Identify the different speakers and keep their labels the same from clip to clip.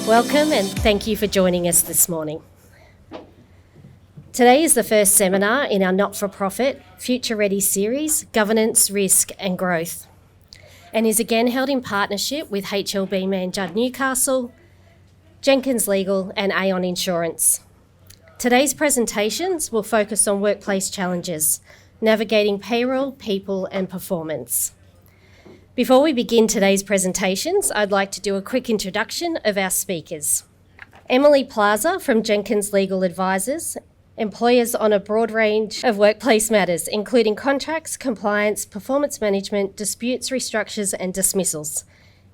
Speaker 1: Welcome and thank you for joining us this morning. Today is the first seminar in our not-for-profit Future Ready series, Governance, Risk and Growth, and is again held in partnership with HLB Man Judd Newcastle, Jenkins Legal and Aon Insurance. Today's presentations will focus on workplace challenges, navigating payroll, people and performance. Before we begin today's presentations, I'd like to do a quick introduction of our speakers. Emily Plaza from Jenkins Legal Advisors, employers on a broad range of workplace matters, including contracts, compliance, performance management, disputes, restructures and dismissals.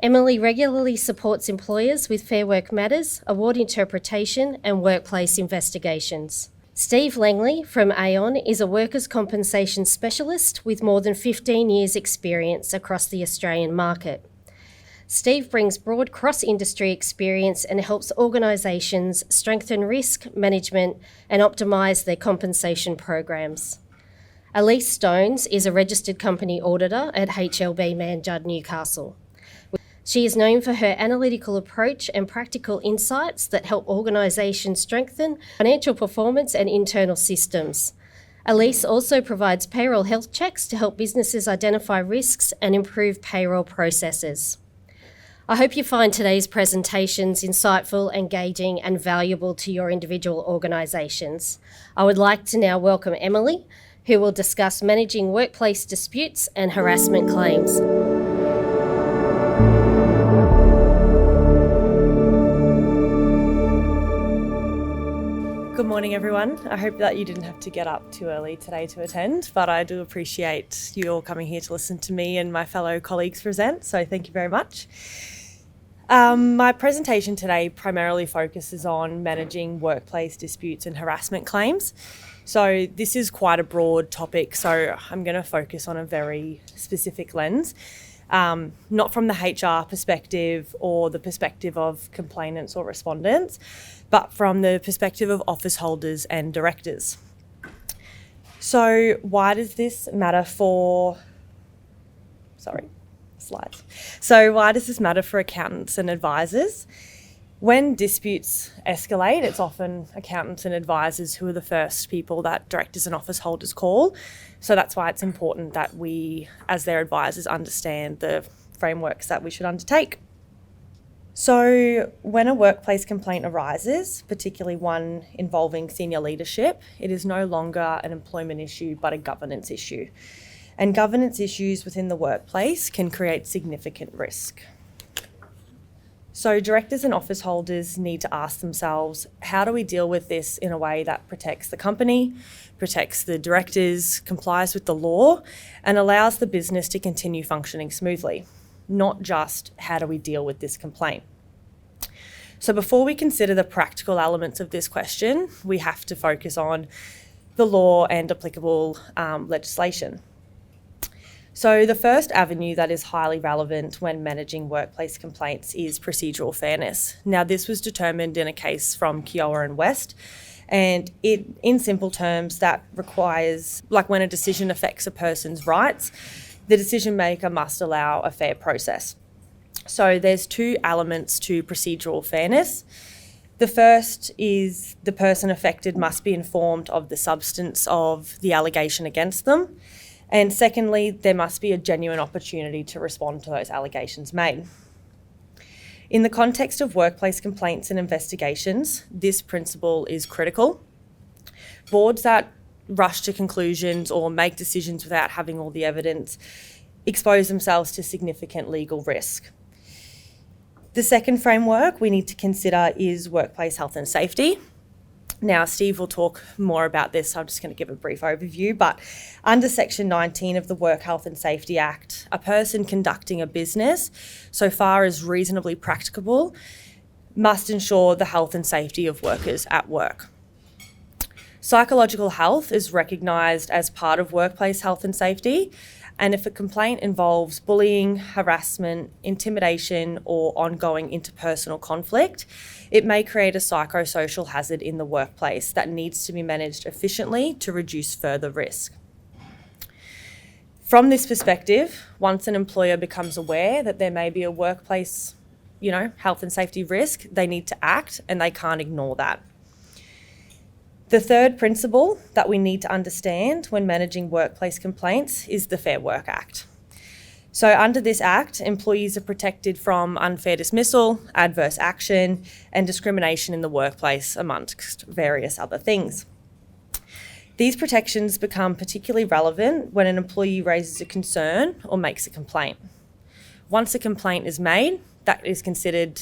Speaker 1: Emily regularly supports employers with Fair Work matters, award interpretation and workplace investigations. Steve Langley from Aon is a workers' compensation specialist with more than 15 years' experience across the Australian market. Steve brings broad cross-industry experience and helps organisations strengthen risk management and optimise their compensation programs. Elise Stones is a registered company auditor at HLB Man Judd Newcastle. She is known for her analytical approach and practical insights that help organisations strengthen financial performance and internal systems. Elise also provides payroll health checks to help businesses identify risks and improve payroll processes. I hope you find today's presentations insightful, engaging and valuable to your individual organisations. I would like to now welcome Emily, who will discuss managing workplace disputes and harassment claims.
Speaker 2: Good morning, everyone. I hope that you didn't have to get up too early today to attend, but I do appreciate you all coming here to listen to me and my fellow colleagues present, so thank you very much. My presentation today primarily focuses on managing workplace disputes and harassment claims. So this is quite a broad topic, so I'm going to focus on a very specific lens, not from the HR perspective or the perspective of complainants or respondents, but from the perspective of office holders and directors. So why does this matter for, So why does this matter for accountants and advisors? When disputes escalate, it's often accountants and advisors who are the first people that directors and office holders call. So that's why it's important that we, as their advisors, understand the frameworks that we should undertake. So when a workplace complaint arises, particularly one involving senior leadership, it is no longer an employment issue but a governance issue. And governance issues within the workplace can create significant risk. So directors and office holders need to ask themselves, how do we deal with this in a way that protects the company, protects the directors, complies with the law, and allows the business to continue functioning smoothly? Not just how do we deal with this complaint. So before we consider the practical elements of this question, we have to focus on the law and applicable legislation. So the first avenue that is highly relevant when managing workplace complaints is procedural fairness. Now this was determined in a case from Kiowa and West, and it, in simple terms, that requires, like when a decision affects a person's rights, the decision maker must allow a fair process. So there's two elements to procedural fairness. The first is the person affected must be informed of the substance of the allegation against them. And secondly, there must be a genuine opportunity to respond to those allegations made. In the context of workplace complaints and investigations, this principle is critical. Boards that rush to conclusions or make decisions without having all the evidence expose themselves to significant legal risk. The second framework we need to consider is workplace health and safety. Now, Steve will talk more about this, so I'm just going to give a brief overview, but under Section 19 of the Work Health and Safety Act, a person conducting a business, so far as reasonably practicable, must ensure the health and safety of workers at work. Psychological health is recognised as part of workplace health and safety, and if a complaint involves bullying, harassment, intimidation, or ongoing interpersonal conflict, it may create a psychosocial hazard in the workplace that needs to be managed efficiently to reduce further risk. From this perspective, once an employer becomes aware that there may be a workplace health and safety risk, they need to act and they can't ignore that. The third principle that we need to understand when managing workplace complaints is the Fair Work Act. So under this act, employees are protected from unfair dismissal, adverse action, and discrimination in the workplace, amongst various other things. These protections become particularly relevant when an employee raises a concern or makes a complaint. Once a complaint is made, that is considered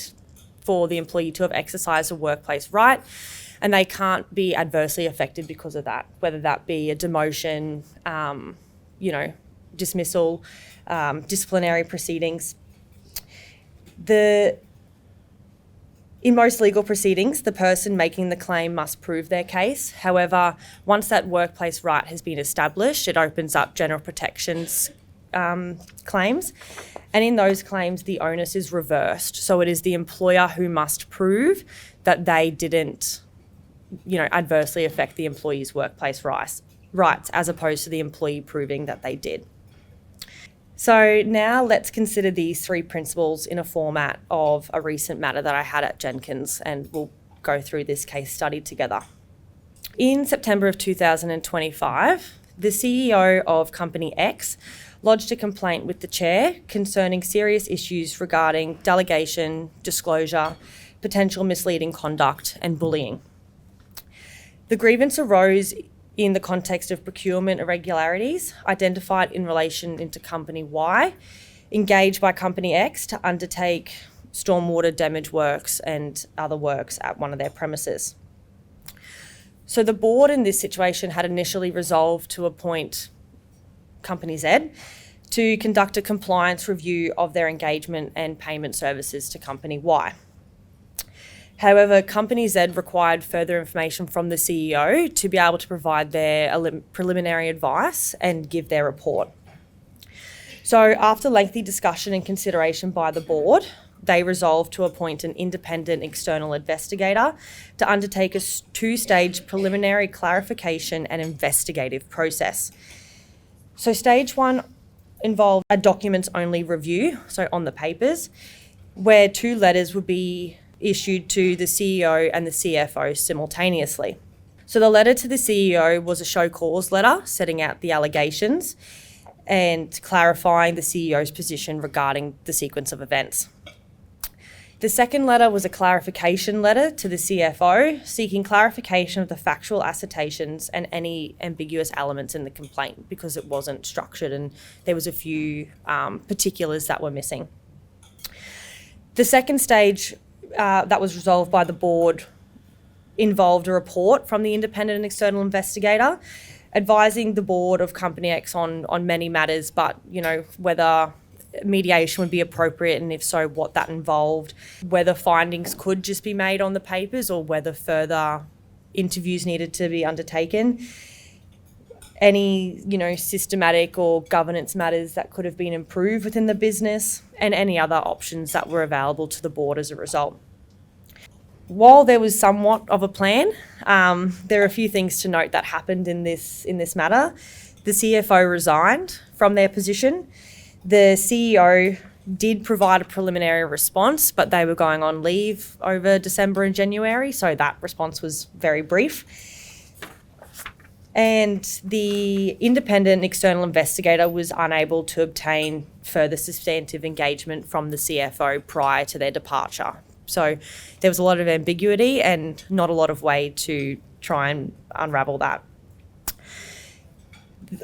Speaker 2: for the employee to have exercised a workplace right, and they can't be adversely affected because of that, whether that be a demotion, dismissal, disciplinary proceedings. In most legal proceedings, the person making the claim must prove their case. However, once that workplace right has been established, it opens up general protections claims. And in those claims, the onus is reversed. So it is the employer who must prove that they didn't, adversely affect the employee's workplace rights, as opposed to the employee proving that they did. So now let's consider these three principles in a format of a recent matter that I had at Jenkins, and we'll go through this case study together. In September of 2025, the CEO of Company X lodged a complaint with the chair concerning serious issues regarding delegation, disclosure, potential misleading conduct, and bullying. The grievance arose in the context of procurement irregularities identified in relation into Company Y, engaged by Company X to undertake stormwater damage works and other works at one of their premises. So the board in this situation had initially resolved to appoint Company Z to conduct a compliance review of their engagement and payment services to Company Y. However, Company Z required further information from the CEO to be able to provide their preliminary advice and give their report. So after lengthy discussion and consideration by the board, they resolved to appoint an independent external investigator to undertake a two-stage preliminary clarification and investigative process. So stage one involved a documents-only review, so on the papers, where two letters would be issued to the CEO and the CFO simultaneously. So the letter to the CEO was a show cause letter setting out the allegations and clarifying the CEO's position regarding the sequence of events. The second letter was a clarification letter to the CFO seeking clarification of the factual assertions and any ambiguous elements in the complaint because it wasn't structured and there was a few particulars that were missing. The second stage that was resolved by the board involved a report from the independent and external investigator advising the board of Company X on many matters, but whether mediation would be appropriate and if so, what that involved, whether findings could just be made on the papers or whether further interviews needed to be undertaken, any systematic or governance matters that could have been improved within the business, and any other options that were available to the board as a result. While there was somewhat of a plan, there are a few things to note that happened in this matter. The CFO resigned from their position. The CEO did provide a preliminary response, but they were going on leave over December and January, so that response was very brief. And the independent external investigator was unable to obtain further substantive engagement from the CFO prior to their departure. So there was a lot of ambiguity and not a lot of way to try and unravel that.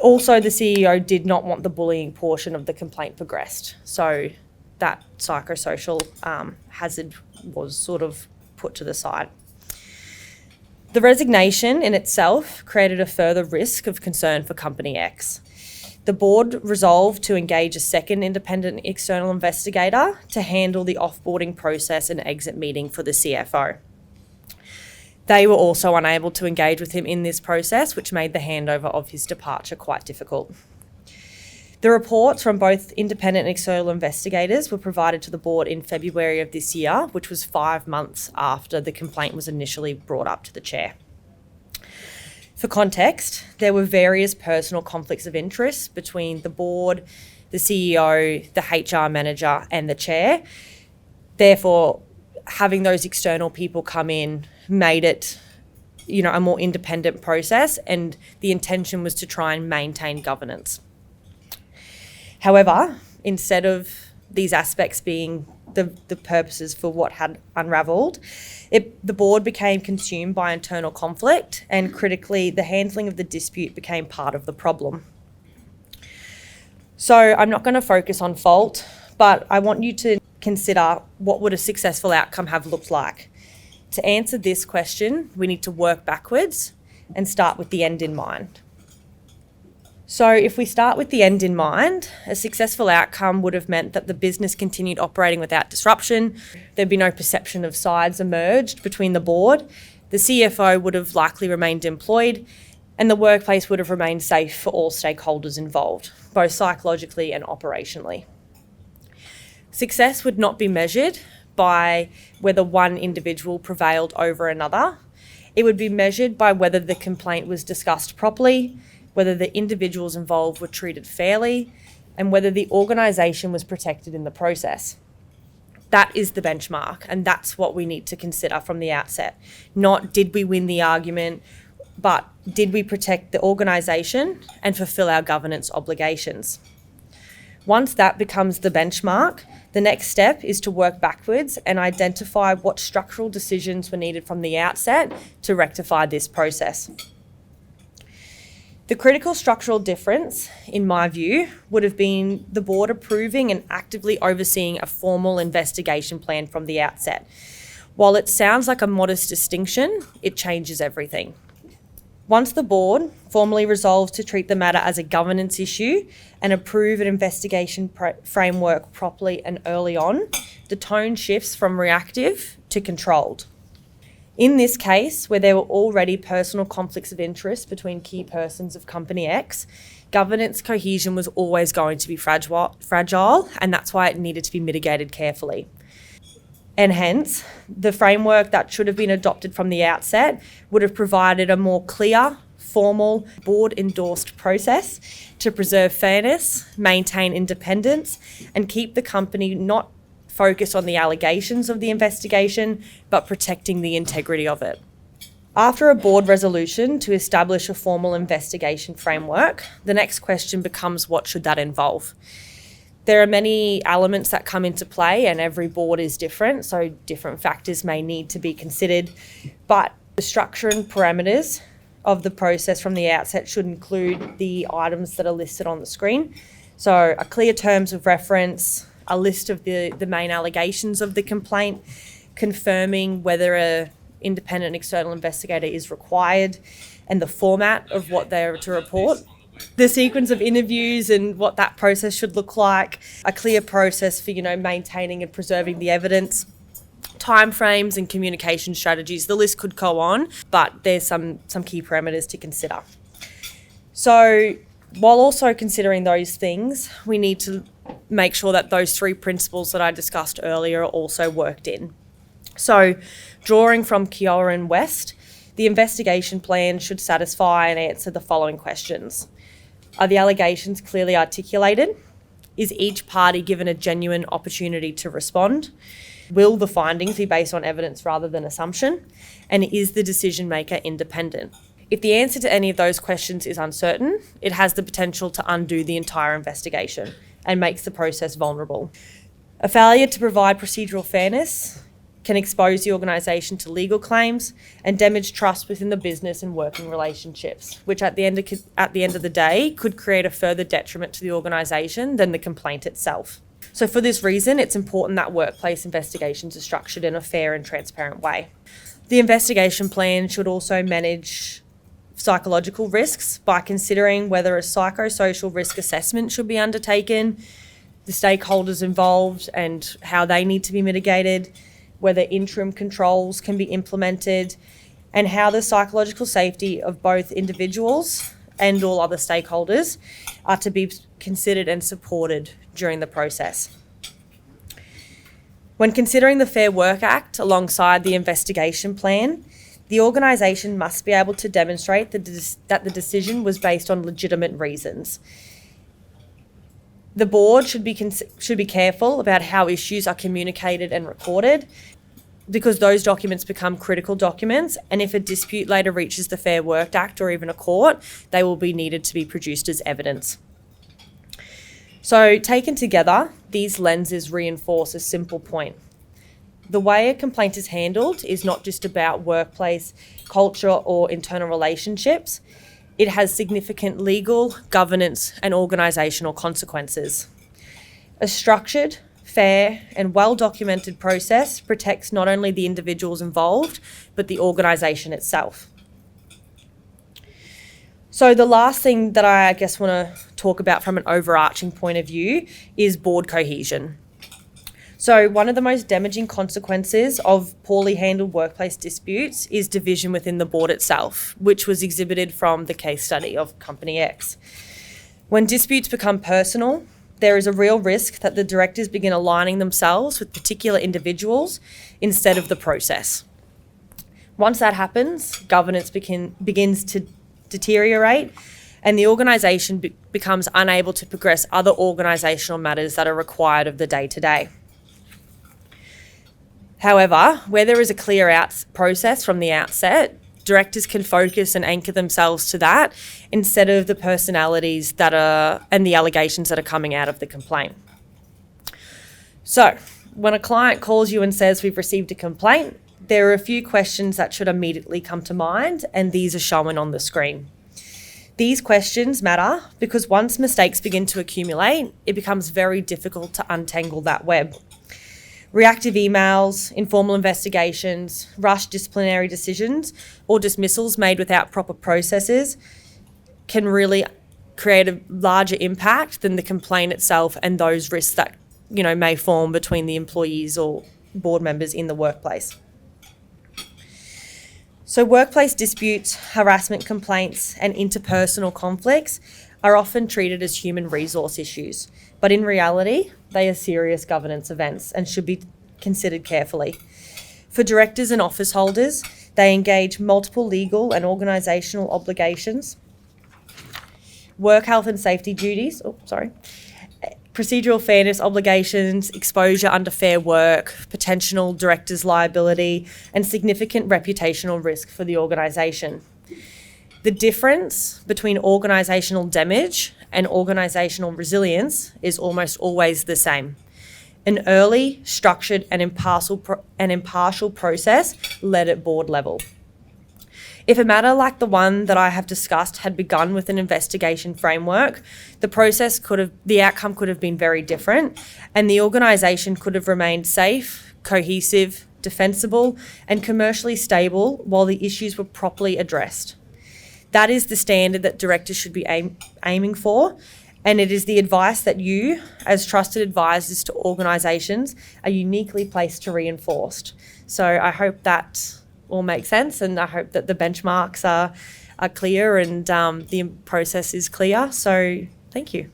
Speaker 2: Also, the CEO did not want the bullying portion of the complaint progressed. So that psychosocial hazard was sort of put to the side. The resignation in itself created a further risk of concern for Company X. The board resolved to engage a second independent external investigator to handle the offboarding process and exit meeting for the CFO. They were also unable to engage with him in this process, which made the handover of his departure quite difficult. The reports from both independent and external investigators were provided to the board in February of this year, which was 5 months after the complaint was initially brought up to the chair. For context, there were various personal conflicts of interest between the board, the CEO, the HR manager, and the chair. Therefore, having those external people come in made it, a more independent process, and the intention was to try and maintain governance. However, instead of these aspects being the purposes for what had unravelled, the board became consumed by internal conflict, and critically, the handling of the dispute became part of the problem. So I'm not going to focus on fault, but I want you to consider what would a successful outcome have looked like. To answer this question, we need to work backwards and start with the end in mind. So if we start with the end in mind, a successful outcome would have meant that the business continued operating without disruption. There'd be no perception of sides emerged between the board. The CFO would have likely remained employed, and the workplace would have remained safe for all stakeholders involved, both psychologically and operationally. Success would not be measured by whether one individual prevailed over another. It would be measured by whether the complaint was discussed properly, whether the individuals involved were treated fairly, and whether the organisation was protected in the process. That is the benchmark, and that's what we need to consider from the outset. Not did we win the argument, but did we protect the organisation and fulfil our governance obligations? Once that becomes the benchmark, the next step is to work backwards and identify what structural decisions were needed from the outset to rectify this process. The critical structural difference, in my view, would have been the board approving and actively overseeing a formal investigation plan from the outset. While it sounds like a modest distinction, it changes everything. Once the board formally resolves to treat the matter as a governance issue and approve an investigation framework properly and early on, the tone shifts from reactive to controlled. In this case, where there were already personal conflicts of interest between key persons of Company X, governance cohesion was always going to be fragile, and that's why it needed to be mitigated carefully. And hence, the framework that should have been adopted from the outset would have provided a more clear, formal, board-endorsed process to preserve fairness, maintain independence, and keep the company not focused on the allegations of the investigation, but protecting the integrity of it. After a board resolution to establish a formal investigation framework, the next question becomes, what should that involve? There are many elements that come into play, and every board is different, so different factors may need to be considered, but the structure and parameters of the process from the outset should include the items that are listed on the screen. So a clear terms of reference, a list of the main allegations of the complaint, confirming whether an independent external investigator is required, and the format of what they're to report, the sequence of interviews and what that process should look like, a clear process for, maintaining and preserving the evidence, timeframes and communication strategies. The list could go on, but there's some key parameters to consider. So while also considering those things, we need to make sure that those three principles that I discussed earlier are also worked in. So drawing from Kiowa and West, the investigation plan should satisfy and answer the following questions. Are the allegations clearly articulated? Is each party given a genuine opportunity to respond? Will the findings be based on evidence rather than assumption? And is the decision maker independent? If the answer to any of those questions is uncertain, it has the potential to undo the entire investigation and makes the process vulnerable. A failure to provide procedural fairness can expose the organisation to legal claims and damage trust within the business and working relationships, which at the end of the day could create a further detriment to the organisation than the complaint itself. So for this reason, it's important that workplace investigations are structured in a fair and transparent way. The investigation plan should also manage psychological risks by considering whether a psychosocial risk assessment should be undertaken, the stakeholders involved and how they need to be mitigated, whether interim controls can be implemented, and how the psychological safety of both individuals and all other stakeholders are to be considered and supported during the process. When considering the Fair Work Act alongside the investigation plan, the organisation must be able to demonstrate that the decision was based on legitimate reasons. The board should be careful about how issues are communicated and recorded, because those documents become critical documents, and if a dispute later reaches the Fair Work Act or even a court, they will be needed to be produced as evidence. So taken together, these lenses reinforce a simple point. The way a complaint is handled is not just about workplace culture or internal relationships. It has significant legal, governance, and organisational consequences. A structured, fair, and well-documented process protects not only the individuals involved, but the organisation itself. So the last thing that I guess want to talk about from an overarching point of view is board cohesion. So one of the most damaging consequences of poorly handled workplace disputes is division within the board itself, which was exhibited from the case study of Company X. When disputes become personal, there is a real risk that the directors begin aligning themselves with particular individuals instead of the process. Once that happens, governance begins to deteriorate, and the organisation becomes unable to progress other organisational matters that are required of the day-to-day. However, where there is a clear process from the outset, directors can focus and anchor themselves to that instead of the personalities and the allegations that are coming out of the complaint. So, when a client calls you and says we've received a complaint, there are a few questions that should immediately come to mind, and these are shown on the screen. These questions matter because once mistakes begin to accumulate, it becomes very difficult to untangle that web. Reactive emails, informal investigations, rushed disciplinary decisions, or dismissals made without proper processes can really create a larger impact than the complaint itself and those risks that, may form between the employees or board members in the workplace. So workplace disputes, harassment complaints, and interpersonal conflicts are often treated as human resource issues, but in reality, they are serious governance events and should be considered carefully. For directors and office holders, they engage multiple legal and organisational obligations, work health and safety duties, procedural fairness obligations, exposure under fair work, potential directors' liability, and significant reputational risk for the organisation. The difference between organisational damage and organisational resilience is almost always the same. An early, structured and impartial process led at board level. If a matter like the one that I have discussed had begun with an investigation framework, the outcome could have been very different, and the organisation could have remained safe, cohesive, defensible, and commercially stable while the issues were properly addressed. That is the standard that directors should be aiming for, and it is the advice that you, as trusted advisors to organisations, are uniquely placed to reinforce. So I hope that all makes sense, and I hope that the benchmarks are clear and the process is clear. So thank you.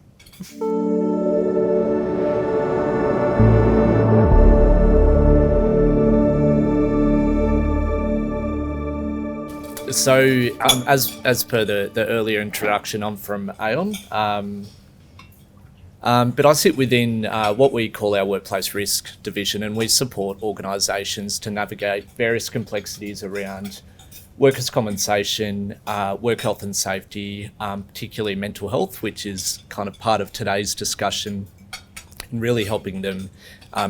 Speaker 3: So, as per the earlier introduction, I'm from Aon, but I sit within what we call our workplace risk division, and we support organisations to navigate various complexities around workers' compensation, work health and safety, particularly mental health, which is kind of part of today's discussion, and really helping them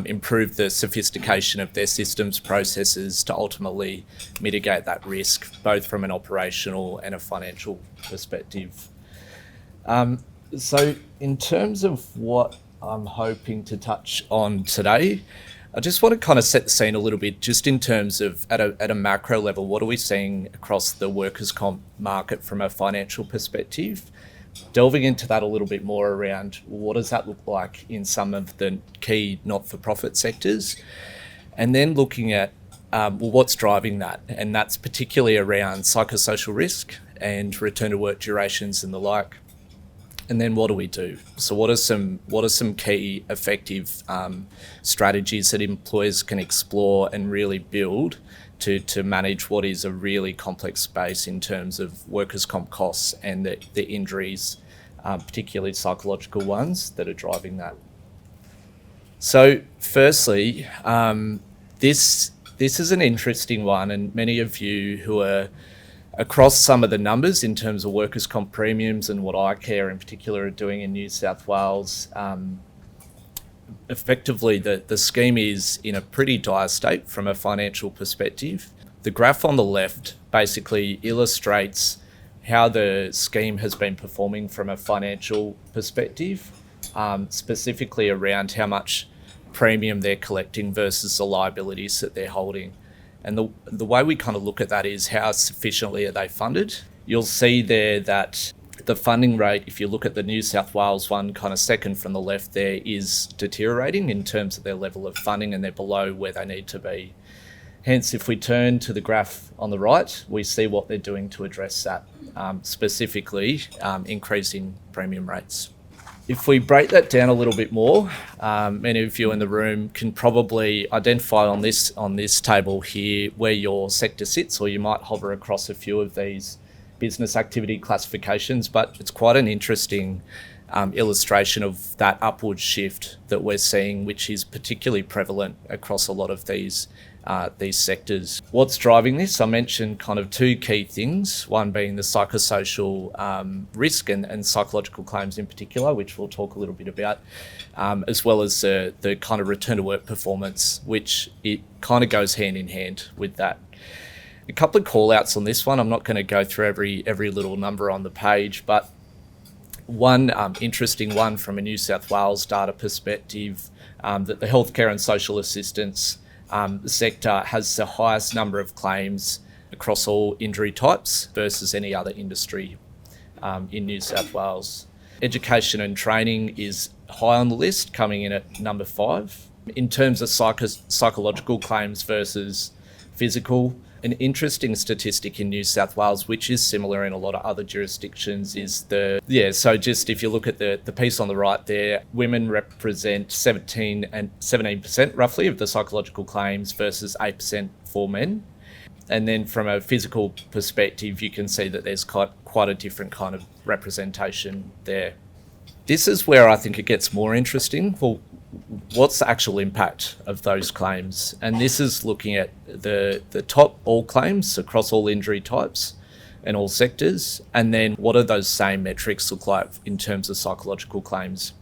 Speaker 3: improve the sophistication of their systems, processes to ultimately mitigate that risk, both from an operational and a financial perspective. So in terms of what I'm hoping to touch on today, I just want to kind of set the scene a little bit, just in terms of at a macro level, what are we seeing across the workers' comp market from a financial perspective? Delving into that a little bit more around what does that look like in some of the key not-for-profit sectors, and then looking at what's driving that, and that's particularly around psychosocial risk and return to work durations and the like. And then what do we do? So what are some key effective strategies that employers can explore and really build to manage what is a really complex space in terms of workers' comp costs and the injuries particularly psychological ones that are driving that. So firstly, this is an interesting one, and many of you who are across some of the numbers in terms of workers' comp premiums and what iCare in particular are doing in New South Wales, effectively the scheme is in a pretty dire state from a financial perspective. The graph on the left basically illustrates how the scheme has been performing from a financial perspective, specifically around how much premium they're collecting versus the liabilities that they're holding. And the way we kind of look at that is how sufficiently are they funded. You'll see there that the funding rate, if you look at the New South Wales one, kind of second from the left there, is deteriorating in terms of their level of funding, and they're below where they need to be. Hence, if we turn to the graph on the right, we see what they're doing to address that, specifically increasing premium rates. If we break that down a little bit more, many of you in the room can probably identify on this table here where your sector sits, or you might hover across a few of these business activity classifications, but it's quite an interesting illustration of that upward shift that we're seeing, which is particularly prevalent across a lot of these sectors. What's driving this? I mentioned kind of two key things, one being the psychosocial risk and psychological claims in particular, which we'll talk a little bit about, as well as the kind of return to work performance, which it kind of goes hand in hand with that. A couple of call outs on this one. I'm not going to go through every little number on the page, but one interesting one from a New South Wales data perspective, that the healthcare and social assistance sector has the highest number of claims across all injury types versus any other industry in New South Wales. Education and training is high on the list, coming in at number 5. In terms of psychological claims versus physical, an interesting statistic in New South Wales, which is similar in a lot of other jurisdictions, is so just if you look at the piece on the right there, women represent 17% roughly of the psychological claims versus 8% for men. And then from a physical perspective, you can see that there's quite a different kind of representation there. This is where I think it gets more interesting. Well, what's the actual impact of those claims? And this is looking at the top all claims across all injury types and all sectors. And then what do those same metrics look like in terms of psychological claims?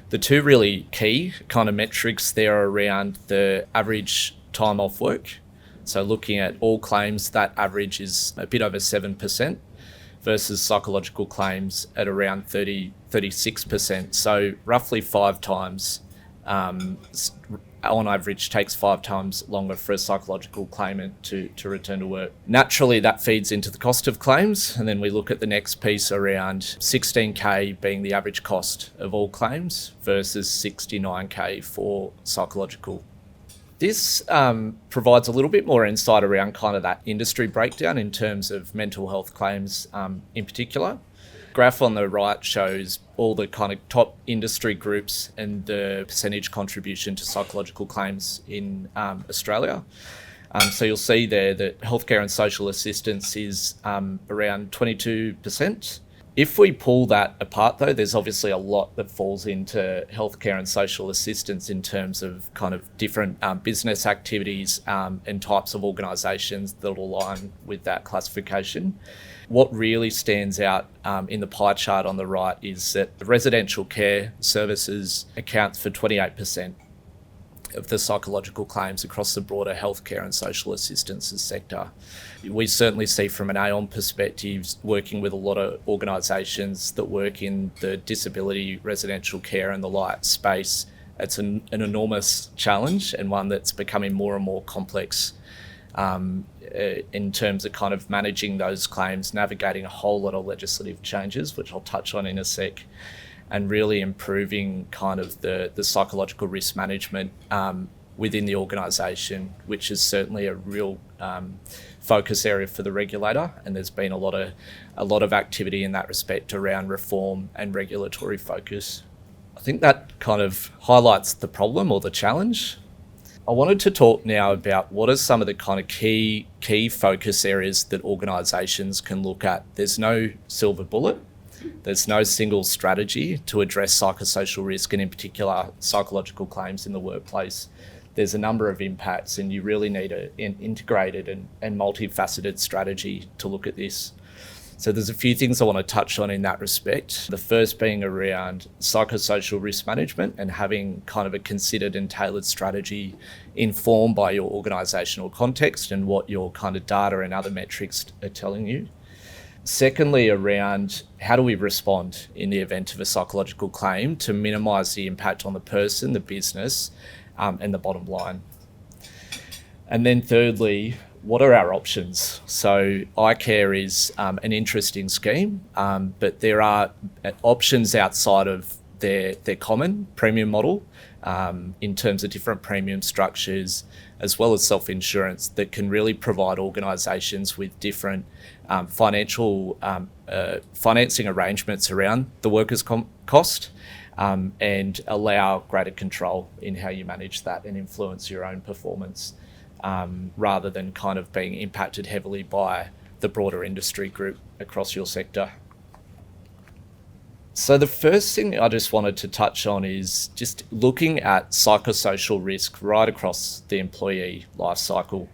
Speaker 3: The two really key kind of metrics there are around the average time off work. So looking at all claims, that average is a bit over 7% versus psychological claims at around 36%. So roughly 5 times, on average, takes 5 times longer for a psychological claimant to return to work. Naturally, that feeds into the cost of claims. And then we look at the next piece around 16K being the average cost of all claims versus 69K for psychological. This provides a little bit more insight around kind of that industry breakdown in terms of mental health claims in particular. Graph on the right shows all the kind of top industry groups and the percentage contribution to psychological claims in Australia. So you'll see there that healthcare and social assistance is around 22%. If we pull that apart, though, there's obviously a lot that falls into healthcare and social assistance in terms of kind of different business activities and types of organisations that align with that classification. What really stands out in the pie chart on the right is that the residential care services accounts for 28% of the psychological claims across the broader healthcare and social assistance sector. We certainly see from an Aon perspective, working with a lot of organisations that work in the disability, residential care and the like space, it's an enormous challenge and one that's becoming more and more complex in terms of kind of managing those claims, navigating a whole lot of legislative changes, which I'll touch on in a sec, and really improving kind of the psychological risk management within the organisation, which is certainly a real focus area for the regulator. And there's been a lot of activity in that respect around reform and regulatory focus. I think that kind of highlights the problem or the challenge. I wanted to talk now about what are some of the kind of key focus areas that organisations can look at. There's no silver bullet. There's no single strategy to address psychosocial risk, and in particular psychological claims in the workplace. There's a number of impacts, and you really need an integrated and multifaceted strategy to look at this. So there's a few things I want to touch on in that respect. The first being around psychosocial risk management and having kind of a considered and tailored strategy informed by your organisational context and what your kind of data and other metrics are telling you. Secondly, around how do we respond in the event of a psychological claim to minimise the impact on the person, the business, and the bottom line. And then thirdly, what are our options? So iCare is an interesting scheme, but there are options outside of their common premium model in terms of different premium structures, as well as self-insurance, that can really provide organisations with different financing arrangements around the workers' cost and allow greater control in how you manage that and influence your own performance. Rather than kind of being impacted heavily by the broader industry group across your sector. So the first thing I just wanted to touch on is just looking at psychosocial risk right across the employee life cycle.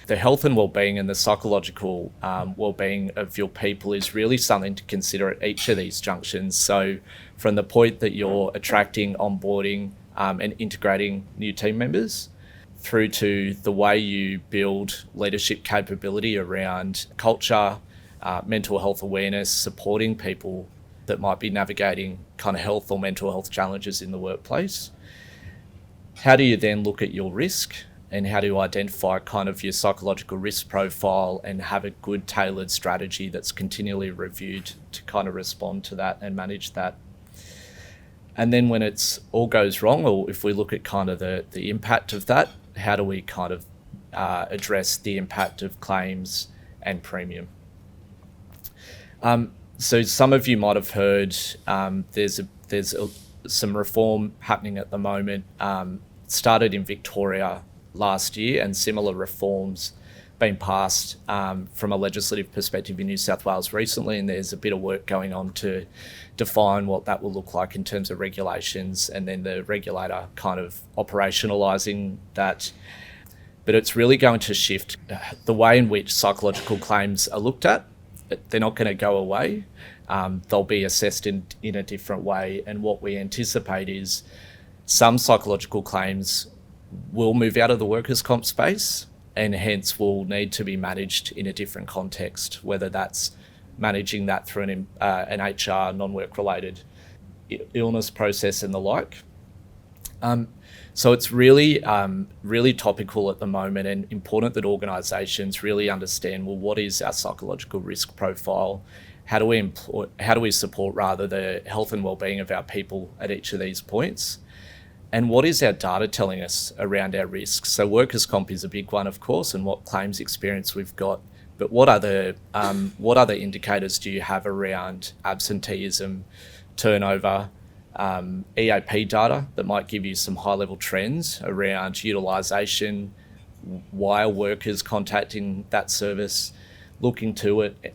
Speaker 3: The health and wellbeing and the psychological wellbeing of your people is really something to consider at each of these junctions. So from the point that you're attracting, onboarding, and integrating new team members, through to the way you build leadership capability around culture, mental health awareness, supporting people that might be navigating kind of health or mental health challenges in the workplace. How do you then look at your risk and how do you identify kind of your psychological risk profile and have a good tailored strategy that's continually reviewed to kind of respond to that and manage that? And then when it's all goes wrong, or if we look at kind of the impact of that, how do we kind of address the impact of claims and premium? So some of you might have heard there's some reform happening at the moment. Started in Victoria last year, and similar reforms been passed from a legislative perspective in New South Wales recently, and there's a bit of work going on to define what that will look like in terms of regulations and then the regulator kind of operationalising that. But it's really going to shift the way in which psychological claims are looked at. They're not going to go away. They'll be assessed in a different way, and what we anticipate is some psychological claims will move out of the workers' comp space and hence will need to be managed in a different context, whether that's managing that through an HR non-work related illness process and the like. So it's really topical at the moment, and important that organisations really understand, well, what is our psychological risk profile? How do we support rather the health and wellbeing of our people at each of these points? And what is our data telling us around our risks? So workers' comp is a big one, of course, and what claims experience we've got. But what other indicators do you have around absenteeism, turnover, EAP data that might give you some high-level trends around utilisation, why are workers contacting that service, looking to it,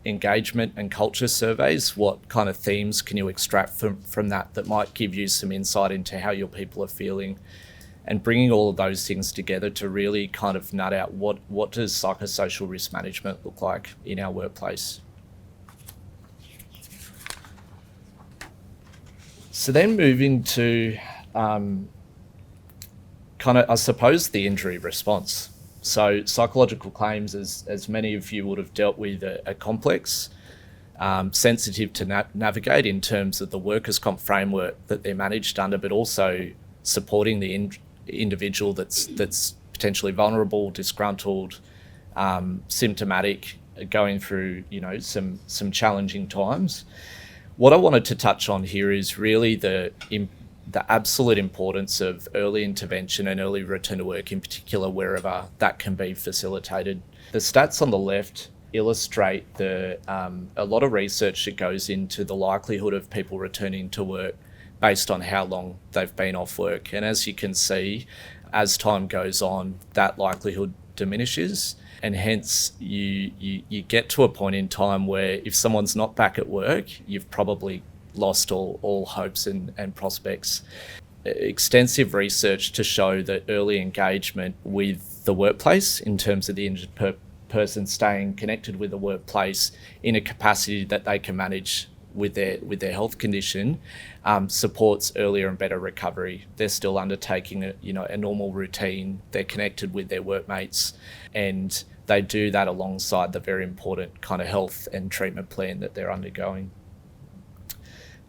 Speaker 3: engagement and culture surveys, what kind of themes can you extract from that might give you some insight into how your people are feeling, and bringing all of those things together to really kind of nut out what does psychosocial risk management look like in our workplace. So then moving to kind of, I suppose, the injury response. So psychological claims, as many of you would have dealt with, are complex, sensitive to navigate in terms of the workers' comp framework that they're managed under, but also supporting the individual that's potentially vulnerable, disgruntled, symptomatic, going through some challenging times. What I wanted to touch on here is really the absolute importance of early intervention and early return to work, in particular wherever that can be facilitated. The stats on the left illustrate a lot of research that goes into the likelihood of people returning to work based on how long they've been off work. And as you can see, as time goes on, that likelihood diminishes. And hence you get to a point in time where if someone's not back at work, you've probably lost all hopes and prospects. Extensive research to show that early engagement with the workplace in terms of the injured person staying connected with the workplace in a capacity that they can manage with their health condition supports earlier and better recovery. They're still undertaking a normal routine. They're connected with their workmates, and they do that alongside the very important kind of health and treatment plan that they're undergoing.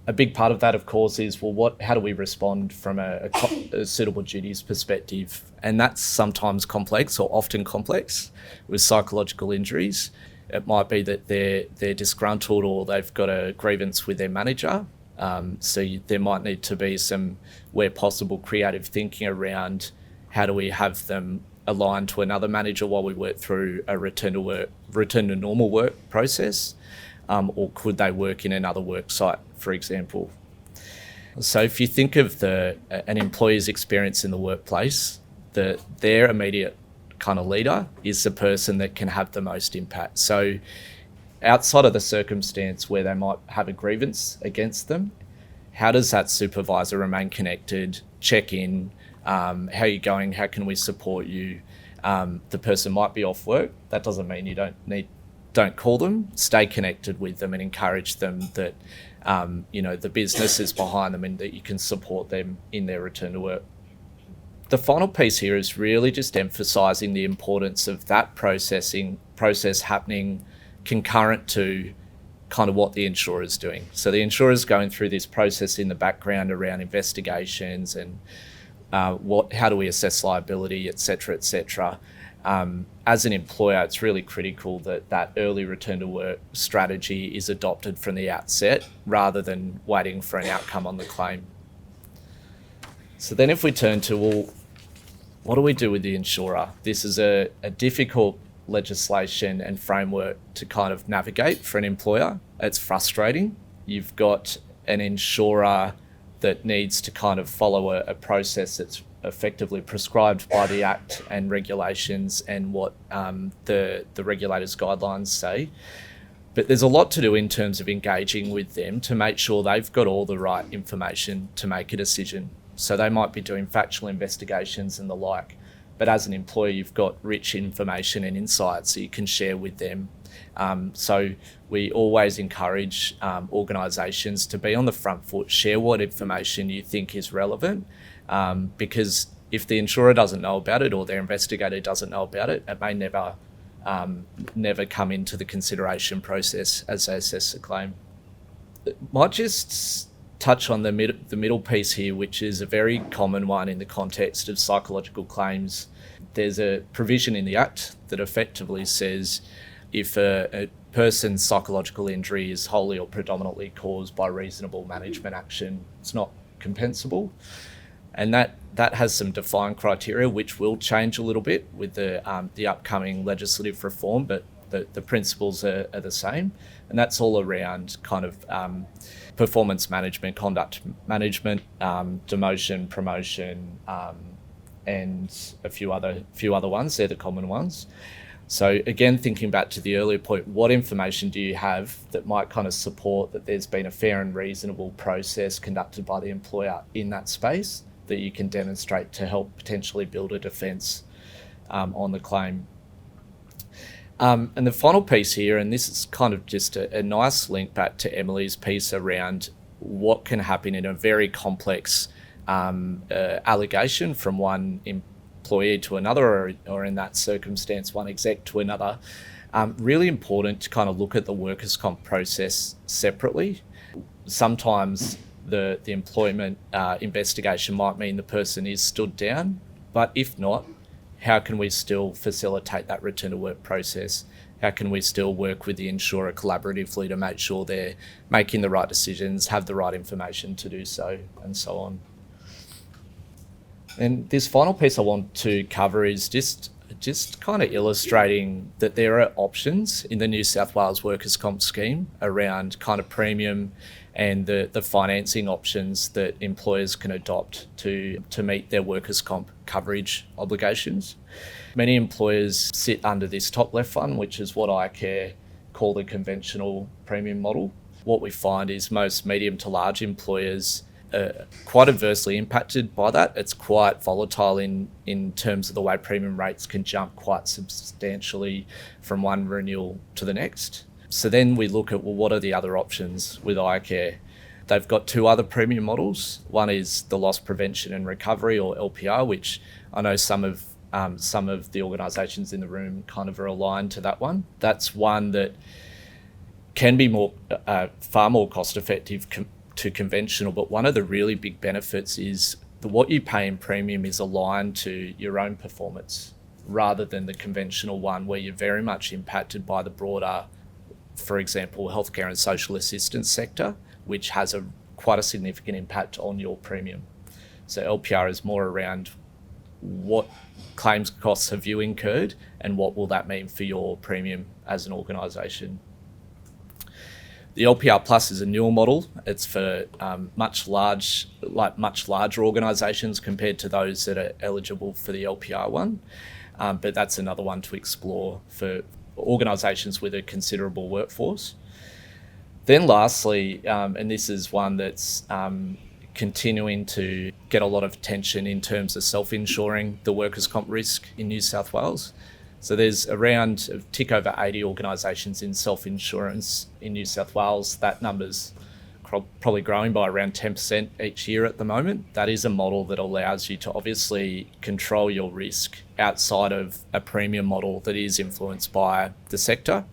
Speaker 3: A big part of that, of course, is, how do we respond from a suitable duties perspective? And that's sometimes complex, or often complex, with psychological injuries. It might be that they're disgruntled, or they've got a grievance with their manager. There might need to be some, where possible, creative thinking around how do we have them aligned to another manager while we work through a return to normal work process, or could they work in another work site, for example. So if you think of an employee's experience in the workplace, their immediate kind of leader is the person that can have the most impact. So outside of the circumstance where they might have a grievance against them, how does that supervisor remain connected, check in, how are you going, how can we support you? The person might be off work. That doesn't mean you don't call them. Stay connected with them and encourage them that the business is behind them and that you can support them in their return to work. The final piece here is really just emphasising the importance of that process happening concurrent to kind of what the insurer is doing. So the insurer is going through this process in the background around investigations and how do we assess liability, et cetera. As an employer, it's really critical that early return to work strategy is adopted from the outset rather than waiting for an outcome on the claim. So then if we turn to, what do we do with the insurer? This is a difficult legislation and framework to kind of navigate for an employer. It's frustrating. You've got an insurer that needs to kind of follow a process that's effectively prescribed by the Act and regulations and what the regulators' guidelines say. But there's a lot to do in terms of engaging with them to make sure they've got all the right information to make a decision. So they might be doing factual investigations and the like, but as an employer, you've got rich information and insights that you can share with them. So we always encourage organisations to be on the front foot, share what information you think is relevant, because if the insurer doesn't know about it or their investigator doesn't know about it, it may never come into the consideration process as they assess the claim. Might just touch on the middle piece here, which is a very common one in the context of psychological claims. There's a provision in the Act that effectively says if a person's psychological injury is wholly or predominantly caused by reasonable management action, it's not compensable. And that has some defined criteria, which will change a little bit with the upcoming legislative reform, but the principles are the same. And that's all around kind of performance management, conduct management, demotion, promotion, and a few other ones. They're the common ones. So again, thinking back to the earlier point, what information do you have that might kind of support that there's been a fair and reasonable process conducted by the employer in that space that you can demonstrate to help potentially build a defence on the claim? And the final piece here, and this is kind of just a nice link back to Emily's piece around what can happen in a very complex allegation from one employee to another, or in that circumstance, one exec to another. Really important to kind of look at the workers' comp process separately. Sometimes the employment investigation might mean the person is stood down, but if not, how can we still facilitate that return to work process? How can we still work with the insurer collaboratively to make sure they're making the right decisions, have the right information to do so, and so on? And this final piece I want to cover is just kind of illustrating that there are options in the New South Wales Workers' Comp scheme around kind of premium and the financing options that employers can adopt to meet their workers' comp coverage obligations. Many employers sit under this top left one, which is what iCare call the conventional premium model. What we find is most medium to large employers are quite adversely impacted by that. It's quite volatile in terms of the way premium rates can jump quite substantially from one renewal to the next. So then we look at, well, what are the other options with iCare? They've got two other premium models. One is the loss prevention and recovery, or LPR, which I know some of the organisations in the room kind of are aligned to that one. That's one that can be far more cost effective to conventional, but one of the really big benefits is what you pay in premium is aligned to your own performance, rather than the conventional one where you're very much impacted by the broader, for example, healthcare and social assistance sector, which has quite a significant impact on your premium. So LPR is more around what claims costs have you incurred and what will that mean for your premium as an organisation. The LPR Plus is a newer model. It's for much larger organisations compared to those that are eligible for the LPR one. But that's another one to explore for organisations with a considerable workforce. Then lastly, and this is one that's continuing to get a lot of attention in terms of self-insuring the workers' comp risk in New South Wales. So there's around a tick over 80 organisations in self-insurance in New South Wales. That number's probably growing by around 10% each year at the moment. That is a model that allows you to obviously control your risk outside of a premium model that is influenced by the sector.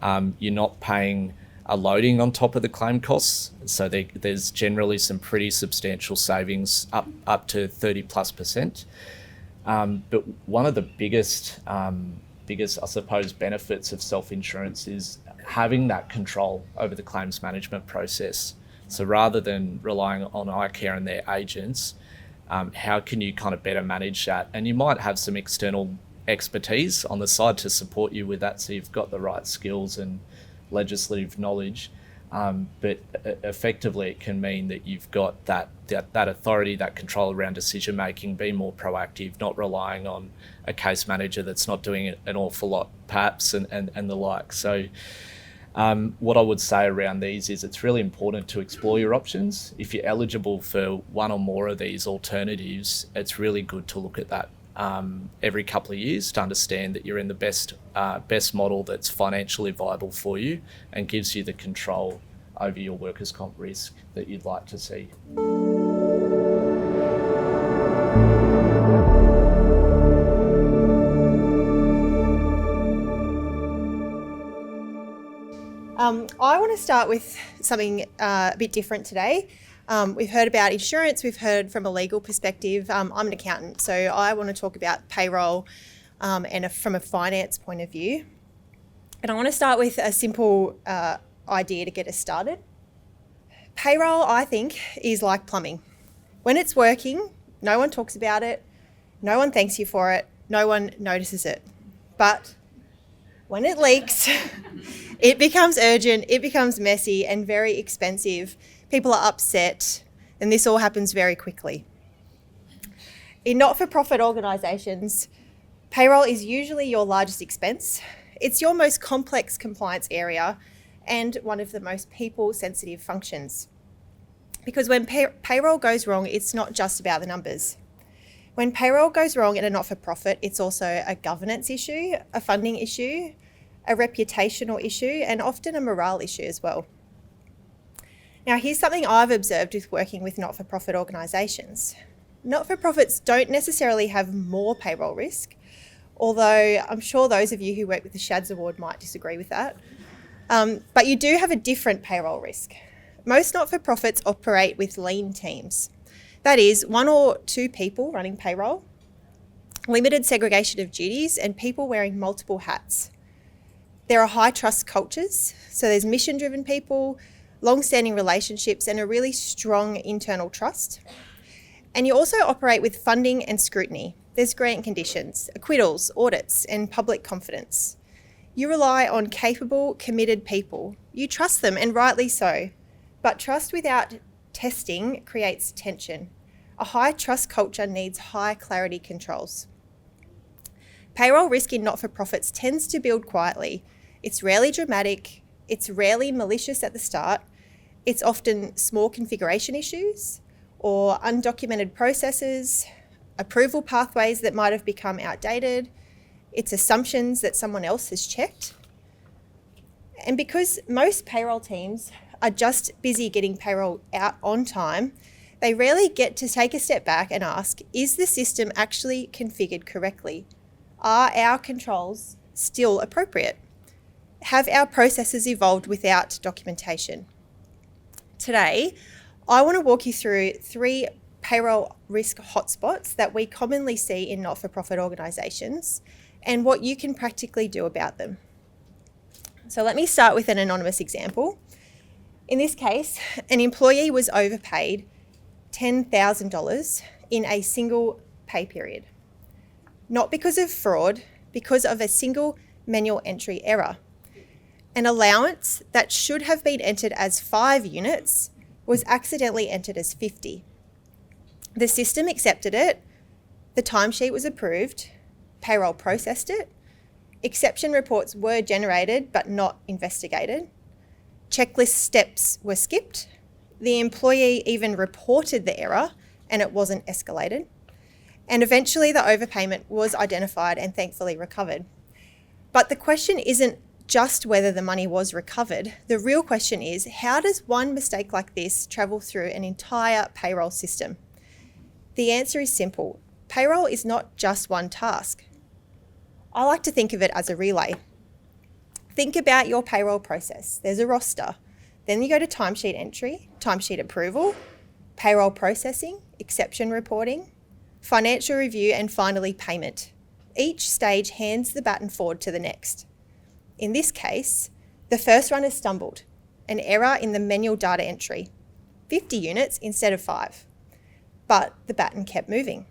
Speaker 3: You're not paying a loading on top of the claim costs, so there's generally some pretty substantial savings up to 30+%. But one of the biggest, I suppose, benefits of self-insurance is having that control over the claims management process. So rather than relying on iCare and their agents, how can you kind of better manage that? And you might have some external expertise on the side to support you with that, so you've got the right skills and legislative knowledge. But effectively it can mean that you've got that authority, that control around decision making, be more proactive, not relying on a case manager that's not doing an awful lot perhaps and the like. So what I would say around these is it's really important to explore your options. If you're eligible for one or more of these alternatives, it's really good to look at that every couple of years to understand that you're in the best model that's financially viable for you and gives you the control over your workers' comp risk that you'd like to see.
Speaker 4: I want to start with something a bit different today. We've heard about insurance, we've heard from a legal perspective. I'm an accountant, so I want to talk about payroll and from a finance point of view. And I want to start with a simple idea to get us started. Payroll, I think, is like plumbing. When it's working, no one talks about it, no one thanks you for it, no one notices it. But when it leaks, it becomes urgent, it becomes messy and very expensive. People are upset, and this all happens very quickly. In not-for-profit organisations, payroll is usually your largest expense. It's your most complex compliance area and one of the most people-sensitive functions. Because when payroll goes wrong, it's not just about the numbers. When payroll goes wrong in a not-for-profit, it's also a governance issue, a funding issue, a reputational issue, and often a morale issue as well. Now, here's something I've observed with working with not-for-profit organisations. Not-for-profits don't necessarily have more payroll risk, although I'm sure those of you who work with the SHADS Award might disagree with that. But you do have a different payroll risk. Most not-for-profits operate with lean teams. That is, 1 or 2 people running payroll, limited segregation of duties, and people wearing multiple hats. There are high trust cultures, so there's mission-driven people, long-standing relationships, and a really strong internal trust. And you also operate with funding and scrutiny. There's grant conditions, acquittals, audits, and public confidence. You rely on capable, committed people. You trust them, and rightly so. But trust without testing creates tension. A high trust culture needs high clarity controls. Payroll risk in not-for-profits tends to build quietly. It's rarely dramatic, it's rarely malicious at the start, it's often small configuration issues or undocumented processes, approval pathways that might have become outdated, it's assumptions that someone else has checked. And because most payroll teams are just busy getting payroll out on time, they rarely get to take a step back and ask, is the system actually configured correctly? Are our controls still appropriate? Have our processes evolved without documentation? Today, I want to walk you through 3 payroll risk hotspots that we commonly see in not-for-profit organisations and what you can practically do about them. So let me start with an anonymous example. In this case, an employee was overpaid $10,000 in a single pay period. Not because of fraud, because of a single manual entry error. An allowance that should have been entered as 5 units was accidentally entered as 50. The system accepted it, the timesheet was approved, payroll processed it, exception reports were generated but not investigated, checklist steps were skipped, the employee even reported the error and it wasn't escalated. And eventually the overpayment was identified and thankfully recovered. But the question isn't just whether the money was recovered. The real question is, how does one mistake like this travel through an entire payroll system? The answer is simple. Payroll is not just one task. I like to think of it as a relay. Think about your payroll process. There's a roster. Then you go to timesheet entry, timesheet approval, payroll processing, exception reporting, financial review, and finally payment. Each stage hands the baton forward to the next. In this case, the first runner stumbled, an error in the manual data entry, 50 units instead of 5. But the baton kept moving.